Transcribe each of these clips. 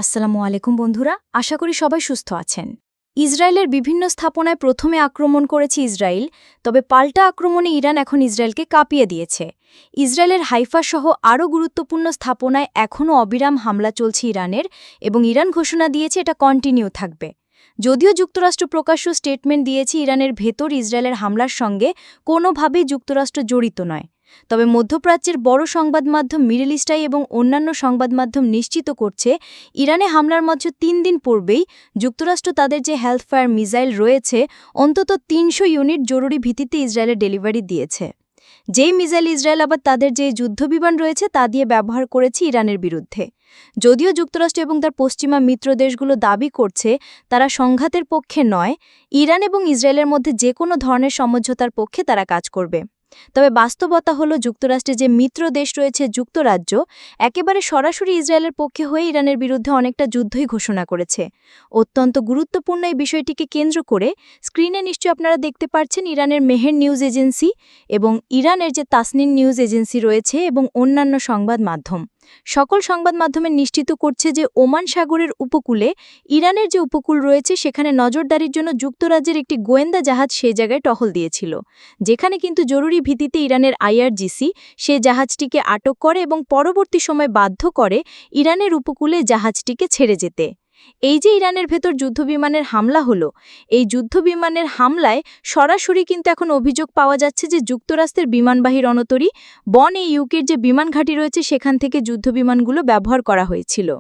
আসসালামু আলাইকুম বন্ধুরা, আশা করি সবাই সুস্থ আছেন। ইসরায়েলের বিভিন্ন স্থাপনায় প্রথমে আক্রমণ করেছে ইসরায়েল, তবে পাল্টা আক্রমণে ইরান এখন ইসরায়েলকে কাঁপিয়ে দিয়েছে। ইসরায়েলের হাইফা সহ আরও গুরুত্বপূর্ণ স্থাপনায় এখনও অবিরাম হামলা চলছে ইরানের, এবং ইরান ঘোষণা দিয়েছে এটা কন্টিনিউ থাকবে। যদিও যুক্তরাষ্ট্র প্রকাশ্য স্টেটমেন্ট দিয়েছে ইরানের ভেতর ইসরায়েলের হামলার সঙ্গে কোনোভাবেই যুক্তরাষ্ট্র জড়িত নয়, তবে মধ্যপ্রাচ্যের বড় সংবাদ মাধ্যম মিডল ইস্টাই এবং অন্যান্য সংবাদ মাধ্যম নিশ্চিত করছে ইরানে হামলার মাত্র ৩ দিন পূর্বেই যুক্তরাষ্ট্র তাদের যে হেলথফায়ার মিসাইল রয়েছে অন্তত ৩০০ ইউনিট জরুরি ভিত্তিতে ইসরায়েলে ডেলিভারি দিয়েছে। যেই মিসাইল ইসরায়েল আবার তাদের যে যুদ্ধবিমান রয়েছে তা দিয়ে ব্যবহার করেছে ইরানের বিরুদ্ধে। যদিও যুক্তরাষ্ট্র এবং তার পশ্চিমা মিত্র দেশগুলো দাবি করছে তারা সংঘাতের পক্ষে নয়, ইরান এবং ইসরায়েলের মধ্যে যে কোনো ধরনের সমঝোতার পক্ষে তারা কাজ করবে। তবে বাস্তবতা হল যুক্তরাষ্ট্রে যে মিত্র দেশ রয়েছে যুক্তরাজ্য একেবারে সরাসরি ইসরায়েলের পক্ষে হয়ে ইরানের বিরুদ্ধে অনেকটা যুদ্ধই ঘোষণা করেছে। অত্যন্ত গুরুত্বপূর্ণ এই বিষয়টিকে কেন্দ্র করে স্ক্রিনে নিশ্চয়ই আপনারা দেখতে পাচ্ছেন ইরানের মেহের নিউজ এজেন্সি এবং ইরানের যে তাসনিম নিউজ এজেন্সি রয়েছে এবং অন্যান্য সংবাদ মাধ্যম। সকল সংবাদ মাধ্যমে নিশ্চিত করছে যে ওমান সাগরের উপকূলে ইরানের যে উপকূল রয়েছে সেখানে নজরদারির জন্য যুক্তরাজ্যের একটি গোয়েন্দা জাহাজ সেই জায়গায় টহল দিয়েছিল, যেখানে কিন্তু জরুরি ভিত্তিতে ইরানের আইআরজিসি সে জাহাজটিকে আটক করে এবং পরবর্তী সময় বাধ্য করে ইরানের উপকূলে জাহাজটিকে ছেড়ে যেতে। এই যে ইরানের ভেতর যুদ্ধবিমানের হামলা হলো, এই যুদ্ধবিমানের হামলায় সরাসরি কিন্তু এখন অভিযোগ পাওয়া যাচ্ছে যে যুক্তরাষ্ট্রের বিমানবাহী রণতরী বন ইউকের যে বিমান ঘাঁটি রয়েছে সেখান থেকে যুদ্ধবিমানগুলো ব্যবহার করা হয়েছিল।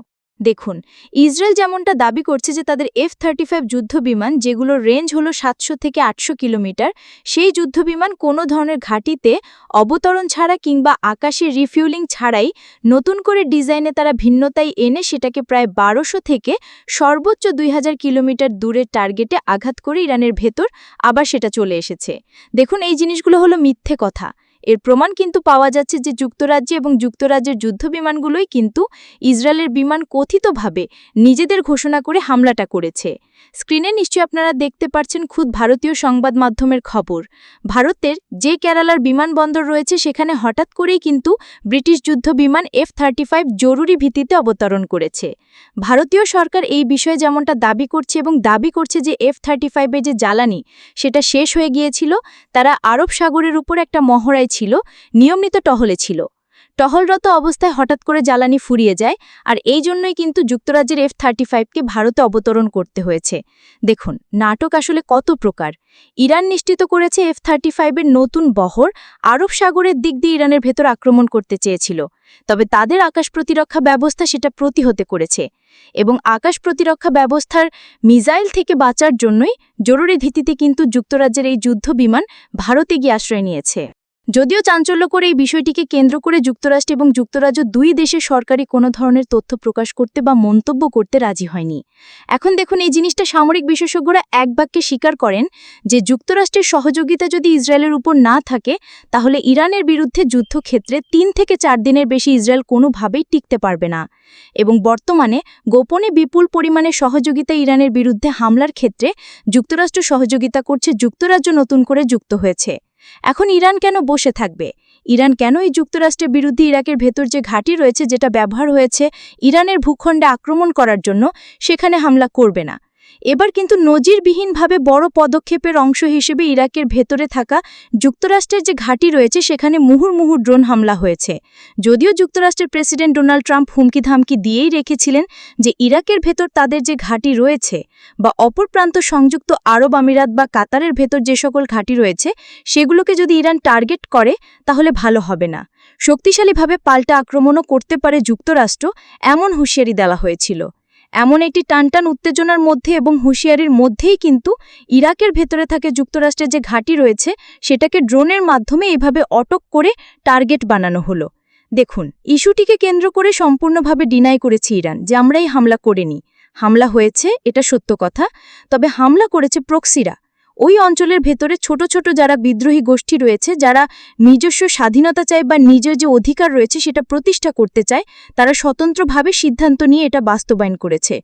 দেখুন, ইসরায়েল যেমনটা দাবি করছে যে তাদের F-35 যুদ্ধবিমান যেগুলোর রেঞ্জ হলো 700 থেকে 800 কিলোমিটার, সেই যুদ্ধবিমান কোনো ধরনের ঘাঁটিতে অবতরণ ছাড়া কিংবা আকাশে রিফিউলিং ছাড়াই নতুন করে ডিজাইনে তারা ভিন্নতাই এনে সেটাকে প্রায় 1200 থেকে সর্বোচ্চ 2000 কিলোমিটার দূরের টার্গেটে আঘাত করে ইরানের ভেতর আবার সেটা চলে এসেছে। দেখুন, এই জিনিসগুলো হলো মিথ্যে কথা। এর প্রমাণ কিন্তু পাওয়া যাচ্ছে যে যুক্তরাজ্য এবং যুক্তরাজ্যের যুদ্ধবিমানগুলোই কিন্তু ইসরায়েলের বিমান কথিতভাবে নিজেদের ঘোষণা করে হামলাটা করেছে। স্ক্রিনে নিশ্চয়ই আপনারা দেখতে পাচ্ছেন খুদ ভারতীয় সংবাদ মাধ্যমের খবর। ভারতের যে কেরালার বিমানবন্দর রয়েছে সেখানে হঠাৎ করেই কিন্তু ব্রিটিশ যুদ্ধবিমান F-35 জরুরি ভিত্তিতে অবতরণ করেছে। ভারতীয় সরকার এই বিষয়ে যেমনটা দাবি করছে এবং দাবি করছে যে F-35 এর যে জ্বালানি সেটা শেষ হয়ে গিয়েছিল, তারা আরব সাগরের উপর একটা মহড়ায় ছিল, নিয়মিত টহলে ছিল। টহলরত অবস্থায় হঠাৎ করে জ্বালানি ফুরিয়ে যায়, আর এই জন্যই কিন্তু যুক্তরাজ্যের F-35কে ভারতে অবতরণ করতে হয়েছে। দেখুন, নাটক আসলে কত প্রকার। ইরান নিশ্চিত করেছে F-35 এর নতুন বহর আরব সাগরের দিক দিয়ে ইরানের ভেতর আক্রমণ করতে চেয়েছিল, তবে তাদের আকাশ প্রতিরক্ষা ব্যবস্থা সেটা প্রতিহত করেছে এবং আকাশ প্রতিরক্ষা ব্যবস্থার মিসাইল থেকে বাঁচার জন্যই জরুরি ভিত্তিতে কিন্তু যুক্তরাজ্যের এই যুদ্ধবিমান ভারতে গিয়ে আশ্রয় নিয়েছে। যদিও চাঞ্চল্য করে এই বিষয়টিকে কেন্দ্র করে যুক্তরাষ্ট্র এবং যুক্তরাজ্য দুই দেশের সরকারি কোনো ধরনের তথ্য প্রকাশ করতে বা মন্তব্য করতে রাজি হয়নি। এখন দেখুন, এই জিনিসটা সামরিক বিশেষজ্ঞরা এক বাক্যে স্বীকার করেন যে যুক্তরাষ্ট্রের সহযোগিতা যদি ইসরায়েলের উপর না থাকে তাহলে ইরানের বিরুদ্ধে যুদ্ধক্ষেত্রে 3 থেকে 4 দিনের বেশি ইসরায়েল কোনোভাবেই টিকতে পারবে না, এবং বর্তমানে গোপনে বিপুল পরিমাণে সহযোগিতা ইরানের বিরুদ্ধে হামলার ক্ষেত্রে যুক্তরাষ্ট্র সহযোগিতা করছে, যুক্তরাজ্য নতুন করে যুক্ত হয়েছে। এখন ইরান কেন বসে থাকবে? ইরান কেন এই যুক্তরাষ্ট্রের বিরুদ্ধে ইরাকের ভেতর যে ঘাঁটি রয়েছে যেটা ব্যবহার হয়েছে ইরানের ভূখণ্ডে আক্রমণ করার জন্য সেখানে হামলা করবে না? এবার কিন্তু নজিরবিহীনভাবে বড় পদক্ষেপের অংশ হিসেবে ইরাকের ভেতরে থাকা যুক্তরাষ্ট্রের যে ঘাঁটি রয়েছে সেখানে মুহুর্মুহু ড্রোন হামলা হয়েছে। যদিও যুক্তরাষ্ট্রের প্রেসিডেন্ট ডোনাল্ড ট্রাম্প হুমকি ধামকি দিয়েই রেখেছিলেন যে ইরাকের ভেতর তাদের যে ঘাঁটি রয়েছে বা অপর প্রান্ত সংযুক্ত আরব আমিরাত বা কাতারের ভেতর যে সকল ঘাঁটি রয়েছে সেগুলোকে যদি ইরান টার্গেট করে তাহলে ভালো হবে না, শক্তিশালীভাবে পাল্টা আক্রমণও করতে পারে যুক্তরাষ্ট্র, এমন হুঁশিয়ারি দেওয়া হয়েছিল। এমন একটি টানটান উত্তেজনার মধ্যে এবং হুঁশিয়ারির মধ্যেই কিন্তু ইরাকের ভেতরে থাকে যুক্তরাষ্ট্রের যে ঘাঁটি রয়েছে সেটাকে ড্রোনের মাধ্যমে এভাবে আটক করে টার্গেট বানানো হলো। দেখুন, ইস্যুটিকে কেন্দ্র করে সম্পূর্ণভাবে ডিনাই করেছে ইরান যে আমরা এই হামলা করিনি। হামলা হয়েছে, এটা সত্য কথা, তবে হামলা করেছে প্রক্সিরা। ওই অঞ্চলের ভেতরে ছোট ছোট যারা বিদ্রোহী গোষ্ঠী রয়েছে, যারা নিজস্ব স্বাধীনতা চায় বা নিজের যে অধিকার রয়েছে সেটা প্রতিষ্ঠা করতে চায়, তারা স্বতন্ত্রভাবে সিদ্ধান্ত নিয়ে এটা বাস্তবায়ন করেছে।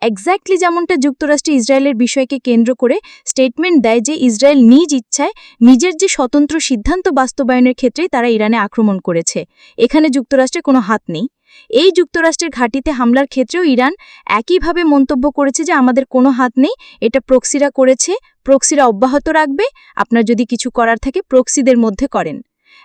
এক্স্যাক্টলি যেমনটা যুক্তরাষ্ট্র ইসরায়েলের বিষয়কে কেন্দ্র করে স্টেটমেন্ট দেয় যে ইসরায়েল নিজ ইচ্ছায় নিজের যে স্বতন্ত্র সিদ্ধান্ত বাস্তবায়নের ক্ষেত্রেই তারা ইরানে আক্রমণ করেছে, এখানে যুক্তরাষ্ট্রের কোনো হাত নেই। এই যুক্তরাষ্ট্রের ঘাঁটিতে হামলার ক্ষেত্রেও ইরান একইভাবে মন্তব্য করেছে যে আমাদের কোনো হাত নেই, এটা প্রক্সিরা করেছে, প্রক্সিরা অব্যাহত রাখবে, আপনার যদি কিছু করার থাকে প্রক্সিদের মধ্যে করেন।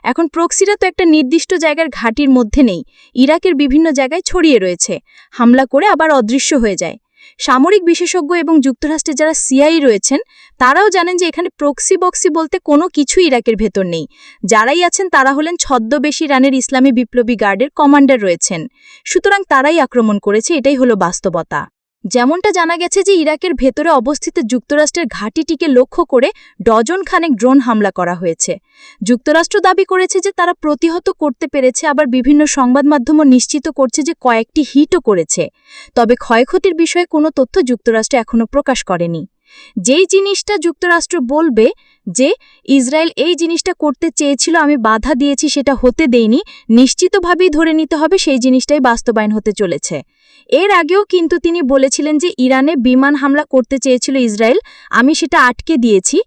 এখন প্রক্সিরা তো একটা নির্দিষ্ট জায়গার ঘাঁটির মধ্যে নেই, ইরাকের বিভিন্ন জায়গায় ছড়িয়ে রয়েছে, হামলা করে আবার অদৃশ্য হয়ে যায়। সামরিক বিশেষজ্ঞ এবং যুক্তরাষ্ট্রে যারা সিআই রয়েছেন তারাও জানেন যে এখানে প্রক্সি বক্সি বলতে কোনো কিছুই ইরাকের ভেতর নেই। যারাই আছেন তারা হলেন ছদ্মবেশী ইরানের ইসলামী বিপ্লবী গার্ডের কমান্ডার রয়েছেন, সুতরাং তারাই আক্রমণ করেছে, এটাই হলো বাস্তবতা। যেমনটা জানা গেছে যে ইরাকের ভেতরে অবস্থিত যুক্তরাষ্ট্রের ঘাঁটিটিকে লক্ষ্য করে ডজন খানেক ড্রোন হামলা করা হয়েছে। যুক্তরাষ্ট্র দাবি করেছে যে তারা প্রতিহত করতে পেরেছে, আবার বিভিন্ন সংবাদ মাধ্যমও নিশ্চিত করছে যে কয়েকটি হিটও করেছে। তবে ক্ষয়ক্ষতির বিষয়ে কোনো তথ্য যুক্তরাষ্ট্র এখনও প্রকাশ করেনি। যেই জিনিসটা যুক্তরাষ্ট্র বলবে যে ইসরায়েল এই জিনিসটা করতে চেয়েছিল, আমি বাধা দিয়েছি, সেটা হতে দেইনি, নিশ্চিতভাবেই ধরে নিতে হবে সেই জিনিসটাই বাস্তবায়ন হতে চলেছে। এর আগেও কিন্তু তিনি বলেছিলেন যে ইরানে বিমান হামলা করতে চেয়েছিল ইসরায়েল, আমি সেটা আটকে দিয়েছি।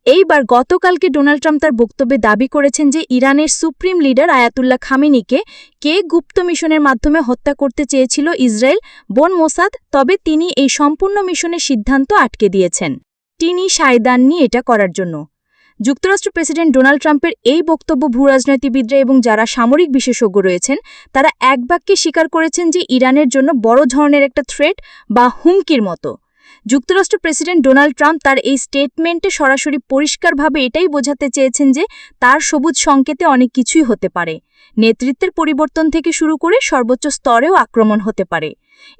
এইবার গতকালকে ডোনাল্ড ট্রাম্প তার বক্তব্যে দাবি করেছেন যে ইরানের সুপ্রিম লিডার আয়াতুল্লাহ খামেনিকে গুপ্ত মিশনের মাধ্যমে হত্যা করতে চেয়েছিল ইসরায়েল বন মোসাদ, তবে তিনি এই সম্পূর্ণ মিশনের সিদ্ধান্ত আটকে দিয়েছেন। তিনি সায় দেননি এটা করার জন্য। যুক্তরাষ্ট্র প্রেসিডেন্ট ডোনাল্ড ট্রাম্পের এই বক্তব্য ভূরাজনীতিবিদরা এবং যারা সামরিক বিশেষজ্ঞ রয়েছেন তারা এক বাক্যে স্বীকার করেছেন যে ইরানের জন্য বড় ধরনের একটা থ্রেট বা হুমকির মতো। যুক্তরাষ্ট্র প্রেসিডেন্ট ডোনাল্ড ট্রাম্প তার এই স্টেটমেন্টে সরাসরি পরিষ্কারভাবে এটাই বোঝাতে চেয়েছেন যে তার সবুজ সংকেতে অনেক কিছুই হতে পারে, নেতৃত্বের পরিবর্তন থেকে শুরু করে সর্বোচ্চ স্তরেও আক্রমণ হতে পারে।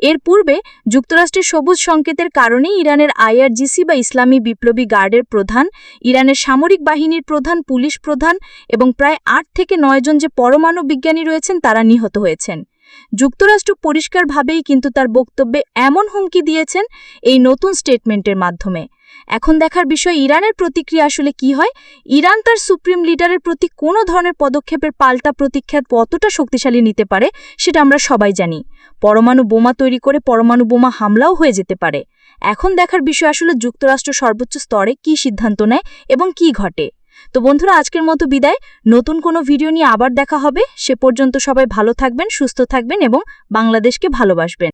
এর পূর্বে যুক্তরাষ্ট্রের সবুজ সংকেতের কারণেই ইরানের আইআরজিসি বা ইসলামী বিপ্লবী গার্ডের প্রধান, ইরানের সামরিক বাহিনীর প্রধান, পুলিশ প্রধান এবং প্রায় 8 থেকে 9 জন যে পরমাণু বিজ্ঞানী রয়েছেন তারা নিহত হয়েছেন। যুক্তরাষ্ট্র পরিষ্কারভাবেই কিন্তু তার বক্তব্যে এমন হুমকি দিয়েছেন এই নতুন স্টেটমেন্টের মাধ্যমে। এখন দেখার বিষয় ইরানের প্রতিক্রিয়া আসলে কি হয়। ইরান তার সুপ্রিম লিডারের প্রতি কোনো ধরনের পদক্ষেপের পাল্টা প্রতিক্রিয়া কতটা শক্তিশালী নিতে পারে সেটা আমরা সবাই জানি। পরমাণু বোমা তৈরি করে পরমাণু বোমা হামলাও হয়ে যেতে পারে। এখন দেখার বিষয় আসলে যুক্তরাষ্ট্র সর্বোচ্চ স্তরে কি সিদ্ধান্ত নেয় এবং কি ঘটে। তো বন্ধুরা, আজকের মতো বিদায়। নতুন কোনো ভিডিও নিয়ে আবার দেখা হবে। সে পর্যন্ত সবাই ভালো থাকবেন, সুস্থ থাকবেন এবং বাংলাদেশকে ভালোবাসবেন।